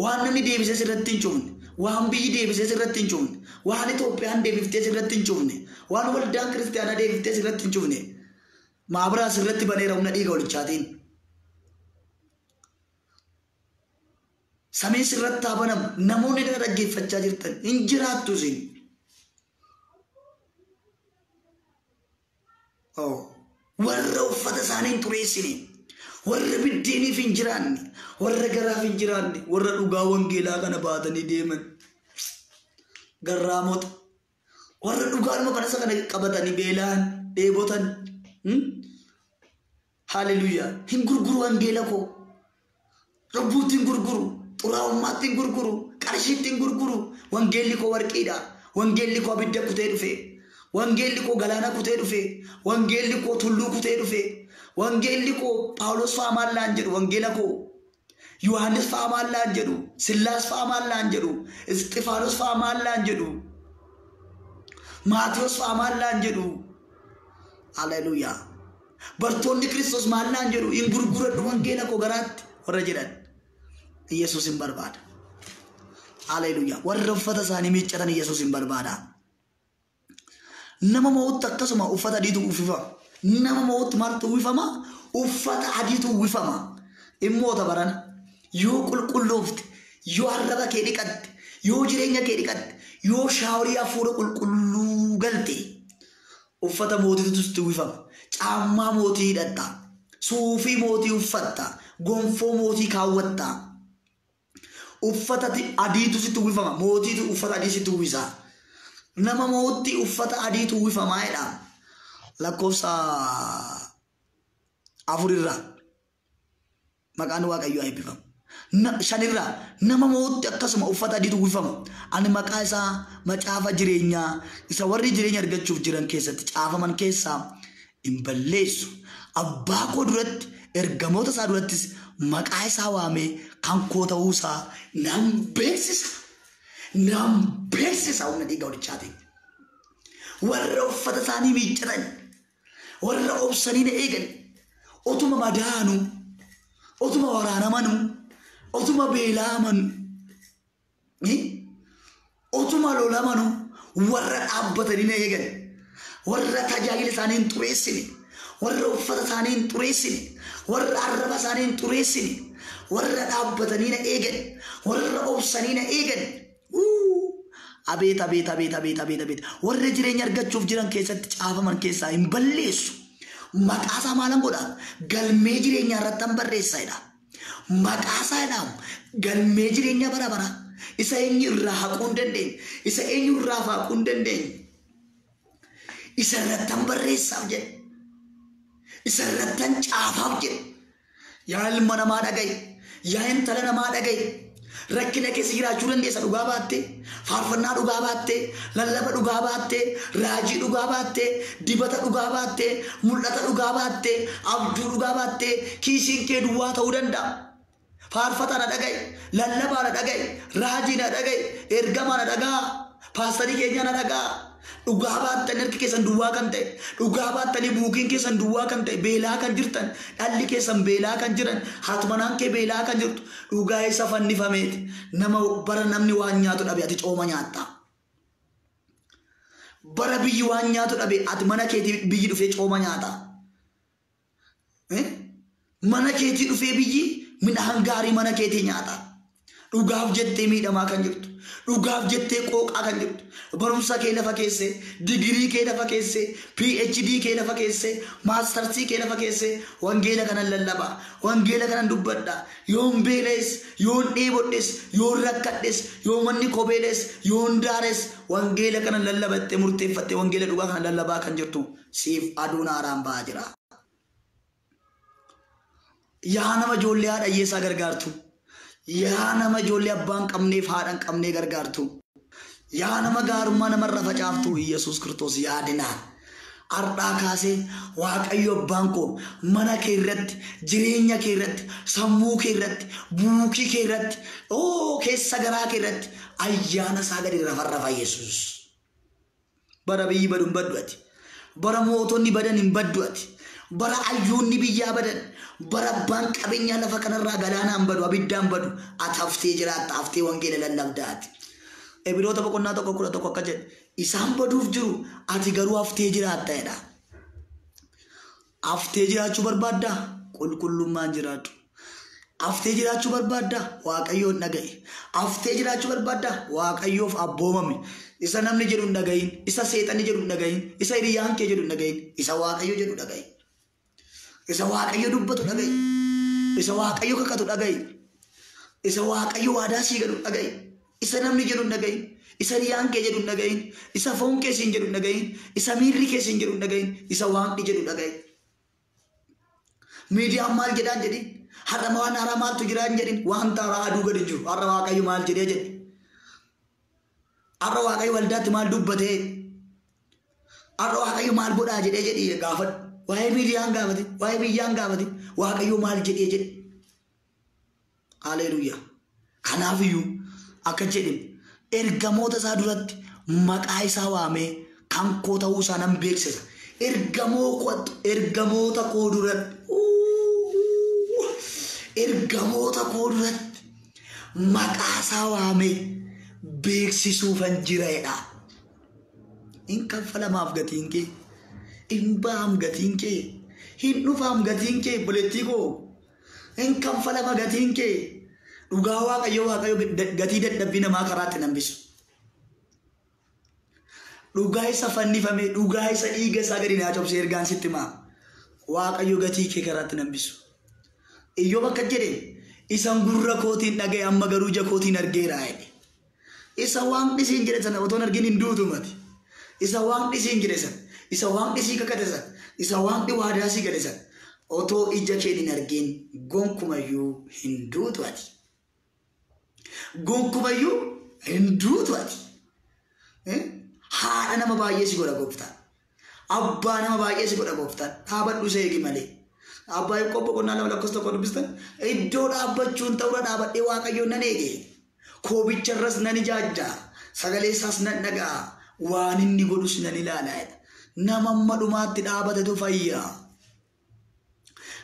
Waan namni deebisee sirratti hin cufne. Waan biyyi deebisee sirratti hin cufne. Waan Itoophiyaan deebiftee sirratti hin cufne. Waan waldaan kiristaanaa deebiftee sirratti hin cufne. Maabiraa sirratti baneera humna dhiiga walichaatiin. Samiin sirratti haa banamu. Namoonni kana dhaggeeffachaa jirtan hin jiraattu isin. Warra uffata isaanii hin xureessine, warra biddeeniif hin jiraanne, warra garaaf hin jiraanne, warra dhugaa wangeelaa kana baatanii deeman garraamota, warra dhugaadhuma kanasa kana qabatanii beelaan dheebotan. Haleluuyaa. Hin gurguru wangeela koo. Rabbuutti hin gurguru. Xuraa'ummaatti hin gurguru. Qarshiitti hin gurguru. Wangeelli koo warqiidha. Wangeelli koo abidda kutee dhufe. Wangeelli koo galaana kutee dhufe. Wangeelli koo tulluu kutee dhufe. Wangeelli koo Phaawulos fa'aa maallaan jedhu wangeela koo. Yohaannis fa'aa maallaan jedhu. Sillaas fa'aa maallaan jedhu. Isxifaanos fa'aa maallaan jedhu. Maatiyos fa'aa maallaan jedhu. Haleluuyaa. Bartoonni Kiristoos maallaan jedhu. Hin gurguradhu wangeela koo garaatti warra jedhan. Yesuus hin barbaada. Haleluuyaa. Warra uffata isaanii miiccatan Yesuus hin barbaada. Nama moo'utti akkasuma uffata adiitu uffifama. Nama moo'utti maaltu uwwifama? Uffata adiitu uwwifama. Immoota barana yoo qulqulloofte, yoo arraba kee dhiqatte, yoo jireenya kee dhiqatte, yoo shaaworii hafuura qulqulluu galte, uffata mootiitu sitti uwwifama. Caammaa mootii hidhatta. Suufii mootii uffatta. Gonfoo mootii kaawwatta. Uffata adiitu sitti uwwifama. Mootiitu uffata adii sitti uwwisa. Nama mootii uffata adiitu uwwifamaa jedha. Lakkoofsa 4 maqaan Waaqayyoo haa eebbifamu. 5 nama mootii akkasuma uffata adiitu uwwifama. Ani maqaa isaa macaafa jireenyaa isa warri jireenya argachuuf jiran keessatti caafaman keessaa hin balleessu. Abbaa koo duratti ergamoota isaa durattis maqaa isaa waamee kan koo ta'uusaa nan beeksisa. Nam beeksisa humna dhiiga walichaatiin. Warra uffata isaanii miiccatan, warra obsanii na eegan, otuma madaanu, otuma waraanamanu, otuma beelaamanu, otuma lolamanu, warra dhaabbatanii na eegan, warra tajaajila isaanii hin xureessine, warra uffata isaanii hin xureessine, warra arraba isaanii hin xureessine, warra dhaabbatanii na eegan, warra obsanii na eegan. Abeet. Warra jireenya argachuuf jiran keessatti caafaman keessaa hin balleessu. Maqaa isaa maalan godha? Galmee jireenyaa irratti han barreessa jedha. Maqaa isaa jedhamu galmee jireenya bara bara. Isa eenyu irraa haquu hin dandeenye. Isa eenyu irraa faaquu hin dandeenye. Isa irratti han barreessaaf jedhe. Isa irratti han caafaaf jedhe. Yaa ilma namaa dhaga'i. yaa intala namaa dhaga'i. Rakkina keessa jiraachuu dandeessa dhugaa baattee, faarfannaa dhugaa baattee, lallaba dhugaa baattee, raajii dhugaa baattee, dibata dhugaa baattee, mul'ata dhugaa baattee, abjuu dhugaa baattee, kiisiin kee duwwaa ta'uu danda'a. Faarfataa na dhaga'i, lallabaa na dhaga'i, raajii na dhaga'i, ergamaa na dhagaa, paastarii keenya na dhagaa. Dhugaa baattanii harki keessan duwwaa kan ta'e, dhugaa baattanii buukiin keessan duwwaa kan ta'e, beelaa kan jirtan, dhalli keessan beelaa kan jiran, haatmanaan kee beelaa kan jirtu, dhugaa isa fannifameeti. Nama bara namni waan nyaatu dhabe ati cooma nyaatta. Bara biyyi waan nyaatu dhabe ati mana keetii biyyi dhufee cooma nyaata. Mana keetii dhufee biyyi midhaan gaarii mana keetii nyaata. Dhugaaf jettee miidhamaa kan jirtu. Dhugaaf jettee qooqaa kan jirtu. Barumsa kee lafa keessee, digirii kee lafa keessee, PhD kee lafa keessee, maastarsii kee lafa keessee, wangeela kanan lallabaa, wangeela kanan dubbadha. Yoon beelees, yoon dheebodhes, yoon rakkadhes, yoon manni kobeeles, yoon daares, wangeela kanan lallabattee murteeffattee wangeela dhugaa kanan lallabaa kan jirtu siif aduun haaraan ba'aa jira. Yaa nama ijoollee haadha hiyyeessaa gargaartu. Yaa nama ijoollee abbaan qabneef haadhan qabnee gargaartu. Yaa nama gaarummaa namarra facaaftu Yesuus Kiristoos yaadinaan. Ardhaa kaasee Waaqayyo abbaan koo mana kee irratti, jireenya kee irratti, sammuu kee irratti, buukii kee irratti, keessa garaa kee irratti ayyaana isaa gadi rafarrafa Yesuus. Bara biyyi badu hin baddu ati. Bara mootonni badan hin baddu ati. Bara ayyoonni biyyaa badan, bara abbaan qabeenya lafa kanarraa galaanaan badu, abiddaan badu, ati haftee jiraatta, haftee wangeela lallabdaati. Ebiroota boqonnaa 1:11 akka jedhe, isaan baduuf jiru, ati garuu haftee jiraatta jedha. Haftee jiraachuu barbaaddaa? Qulqullummaan jiraadhu. Haftee jiraachuu barbaaddaa? Waaqayyoon dhaga'i. Haftee jiraachuu barbaaddaa? Waaqayyoof abboomame. Isa namni jedhu hin dhaga'iin, isa seexanni jedhu hin dhaga'iin, isa hiriyyaan kee jedhu hin dhaga'iin, isa Waaqayyo jedhu dhaga'i. Isa Waaqayyo dubbatu dhaga'i. Isa Waaqayyo kakatu dhaga'i. Isa Waaqayyo waadaa sii galu dhaga'i. Isa namni jedhu hin dhaga'iin, isa hiriyyaan kee jedhu hin dhaga'iin, isa foon kee siin jedhu hin dhaga'iin, isa miirri kee siin jedhu hin dhaga'iin, isa waaqni jedhu dhaga'i. Miidiyaan maal jedhaan jedhin, har'a waan haaraa maaltu jiraan jedhin, wanta haaraa aduu gadi jiru, har'a Waaqayyo maal jedhee jedhe. Har'a Waaqayyo waldaatti maal dubbatee, har'a Waaqayyo maal godhaa jedhee jedhi gaafadhu. Waa'ee miidiyaan gaafate, waa'ee biyyaan gaafate, Waaqayyo maal jedhee jedhe. Haleluuyaa. Kanaafiyyuu akka jedhin ergamoota isaa duratti maqaa isaa waamee kan koo ta'uu isaa nan beeksisa. Ergamoota koo duratti maqaa isaa waamee beeksisuufan jireedha. In kaffalamaaf gatiin kee, in ba'am gatiin kee, hin dhufaam gatiin kee, bulettii koo, in kaffalama gatiin kee. Dhugaa Waaqayyo gatii dadhabbii namaa karaatti nambisu. Dhugaa isa fannifame, dhugaa isa dhiiga isaa gadi naa cabse ergaan sitti maa. Waaqayyo gatii kee karaatti nambisu. Iyyoo bakka jedhe isan gurra kootiin dhagaye amma garuu ija kootiin argeera jedhe. Isa waaqni siin jedhe sana otoon argin hin duutumati. Isa waaqni siin jedhe sana, isa waaqni sii kakate sana, isa waaqni waadaa sii gale sana otoo ija keetiin argin gonkumayyuu hin duutu ati. Gonkumayyuu hin duutu ati. Haadha nama baay'ee si godha gooftaan. Abbaa nama baay'ee si godha gooftaan. Dhaabadhu isa eegi malee. Abbaa Yaaqoob boqonnaa 2:1 dubbistan iddoo dhaabbachuun ta'uura dhaabadhee Waaqayyoon nan eege. Koobicharras nan ijaajja. Sagalee isaas nan dhaga'a. Waan inni godhus nan ilaala. Nama amma dhumaatti dhaabatetu fayya.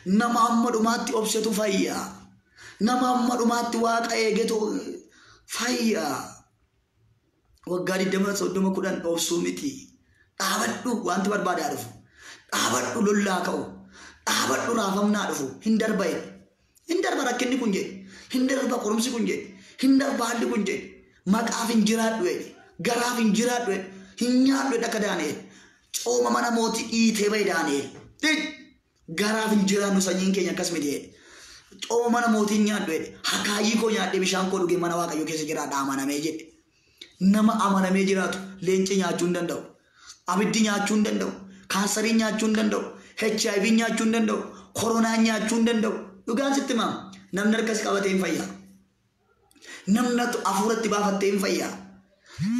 Nama amma dhumaatti obsetu fayya. Nama amma dhumaatti Waaqa eegetu fayya. Waggaa 20-30 obsuu miti. Dhaabadhu wanti barbaadaa dhufu. Dhaabadhu lollaa ka'u. Dhaabadhu raafamnaa dhufu. Hin darba jedhe. Hin darba rakkinni kun jedhe. Hin darba qorumsi kun jedhe. Hin darba haalli kun jedhe. Maqaaf hin jiraadhu jedhe. Garaaf hin jiraadhu jedhe. Hin nyaadhu jedhe akka Daani'el. Cooma mana mootii dhiitee bahe Daani'el. Garaaf hin jiraannu sanyiin keenya akkas miti jedhe. Cooma mana mootii nyaadhu jedhe. Hakaayii koo nyaadhee bishaan koo dhugee mana Waaqayyoo keessa jiraadha amanamee jedhe. Nama amanamee jiraatu leenci nyaachuu hin danda'u. Abiddi nyaachuu hin danda'u. Kaansarii nyaachuu hin danda'u. HIV nyaachuu hin danda'u. Koronaa nyaachuu hin danda'u. Dhugaan sitti himaa namni harkas qabatee hin fayyaa. Namni hafuuratti baafattee hin fayyaa.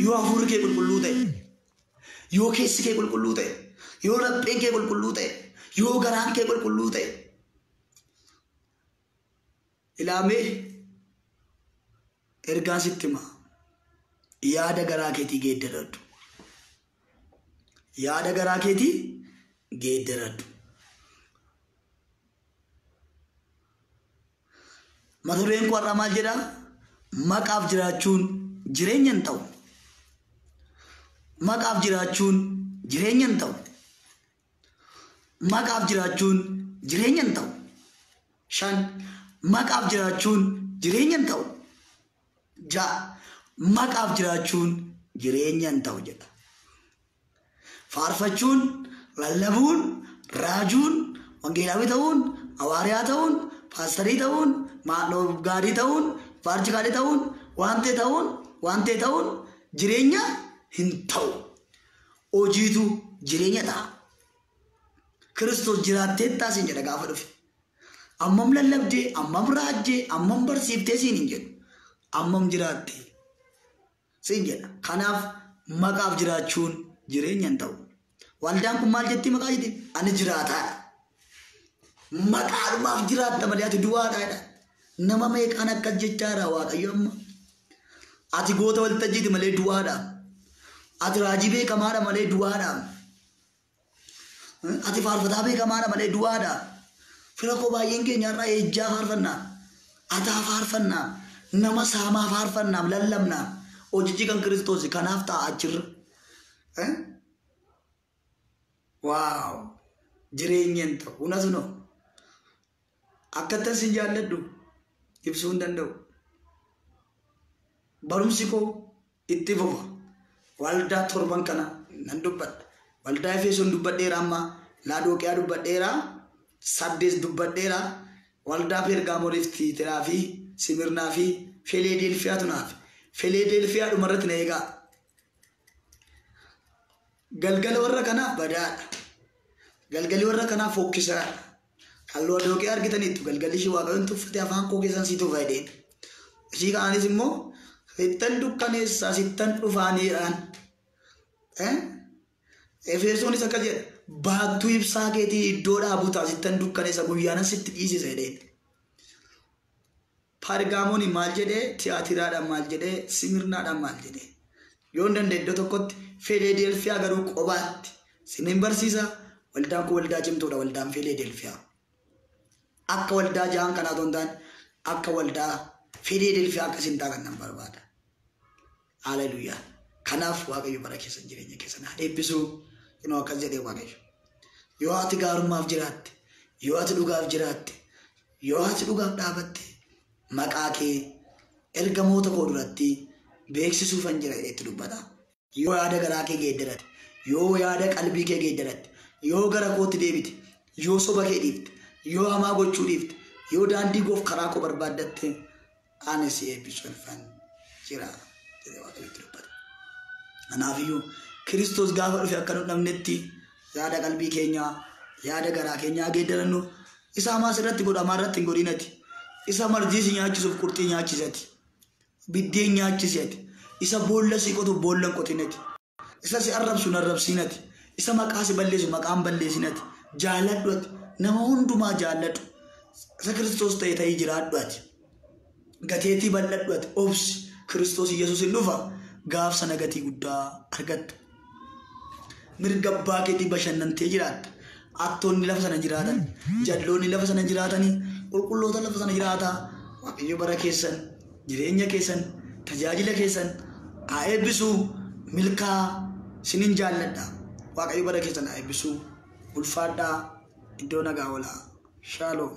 Yoo hafuurri kee qulqulluu ta'e, yoo keessi kee qulqulluu ta'e, yoo lapheen kee qulqulluu ta'e, yoo garaan kee qulqulluu ta'e, ilaamee ergaan sitti hima. Yaada garaa keetii geeddaradhu. Yaada garaa keetii geeddaradhu. Mata dureen koo har'a maal jedhaa? Maqaaf jiraachuun jireenya hin ta'u. Maqaaf jiraachuun jireenya hin ta'u. Maqaaf jiraachuun jireenya hin ta'u. 5. Maqaaf jiraachuun jireenya hin ta'u. 6. Maqaaf jiraachuun jireenya hin ta'u jedha. Faarfachuun, lallabuun, raajuun, wangeelaawii ta'uun, hawaariyaa ta'uun, paastarii ta'uun, maadhoo gaarii ta'uun, faarjikaalee ta'uun, wantee ta'uun jireenya hin ta'u. Hojiitu jireenya ta'a. Kiristoos jiraattee taasiin jedha gaafa dhufe. Ammam lallabdee, ammam raajjee, ammam barsiiftee siin hin jedhu. Ammam jiraattee siin jedha. Kanaaf maqaaf jiraachuun jireenya hin ta'u. Waldaan kun maal jetti maqaa jetti? Ani jiraataadha. Maqaadhumaaf jiraatta malee ati duwwaadhaadha. Nama meeqaan akkas jechaadha Waaqayyo amma. Ati goota waltajjiiti malee duwwaadha. Ati raajii beekamaadha malee duwwaadha. Ati faarfataa beekamaadha malee duwwaadha. Fira koo baay'een keenya irraa ejjaa faarfannaa. Ataa faarfannaa. Nama saamaa faarfannaa lallabnaa. Hojichi kan Kiristoos kanaaf ta'a achirra. Waaw! Jireenya hin ta'u. Unas noo. Akkattan sin jaalladhu ibsuu hin danda'u. Barumsi koo itti fufa. Waldaa torban kana nan dubbadha. Waldaa Efesoon dubbadheera amma. Laadooqiyaa dubbadheera. Sardees dubbadheera. Waldaa Pergaamooniif Tiitiraa fi Simirnaa fi Filadelfiyaatu naaf. Filadelfiyaa dhumarratti na eegaa. Galgala warra kanaa badaadha. Galgali warra kanaa fokkisaadha. Halluu adooqee argitaniitu galgalli ishee Waaqayyoon tuffate afaan koo keessan situ fayyadeen. Ishii kaanis immoo sittan dukkaneessaa sittan dhufaaniidhaan. Efesoonis akka jedha baattuu ibsaa keetii iddoo dhaabutaa sittan dukkaneessa guyyaanas sitti dhiisisa jedheen. Pergaamoon maal jedhee Tiyaatiraadhaan maal jedhee Simirnaadhaan maal jedhee yoo hin danda'e iddoo tokkotti Filadelfiyaa garuu qobaatti sinin barsiisa. Waldaan kun waldaa cimtuudha waldaan Filadelfiyaa. Akka waldaa jahan kanaa otoo hin taane akka waldaa Filadelfiyaa akkasiin taatan nan barbaada. Haleluuyaa. Kanaaf Waaqayyo bara keessan jireenya keessan haa eebbisu. Inoo akkas jedhee Waaqayyo. Yoo ati gaarummaaf jiraatte, yoo ati dhugaaf jiraatte, yoo ati dhugaaf dhaabatte maqaa kee ergamoota koo duratti beeksisuufan jira jedhetti dubbata. Yoo yaada garaa kee geeddaratte, yoo yaada qalbii kee geeddaratte, yoo gara kootti deebite, yoo soba kee dhiifte, yoo hamaa gochuu dhiifte, yoo daandii goof karaa koo barbaaddatte ani si eebbisuufan jira jedhee Waaqayyotti dubbata. Kanaafiyyuu Kiristoos gaafa dhufe akka nu dhabnetti yaada qalbii keenyaa, yaada garaa keenyaa geeddarannu isa hamaas irratti godhamaa irratti hin godhinati. Isa marjiisi nyaachisuuf qurxii nyaachisati. Biddeen nyaachisati. Isa boolla si qotu boolla hin qotinati. Isa si arrabsu hin arrabsinati. Isa maqaa si balleessu maqaa hin balleessinati. Jaalladhu ati. Nama hundumaa jaalladhu. Isa Kiristoos ta'e ta'ii jiraadhu ati. Gateetii bal'adhu ati. Obsi Kiristoos Yesuus hin dhufa. Gaaf sana gatii guddaa argatta. Mirga abbaa keetii bashannantee jiraatta. Attoonni lafa sana jiraatan, jalloonni lafa sana jiraatanii, qulqulloota lafa sana jiraata. Waaqayyo bara keessan, jireenya keessan, tajaajila keessan haa eebbisu. Milkaa sinin jaalladha. Waaqayyo bara keessan haa eebbisu. Ulfaadhaa iddoo nagaa oolaa. Shaaloom.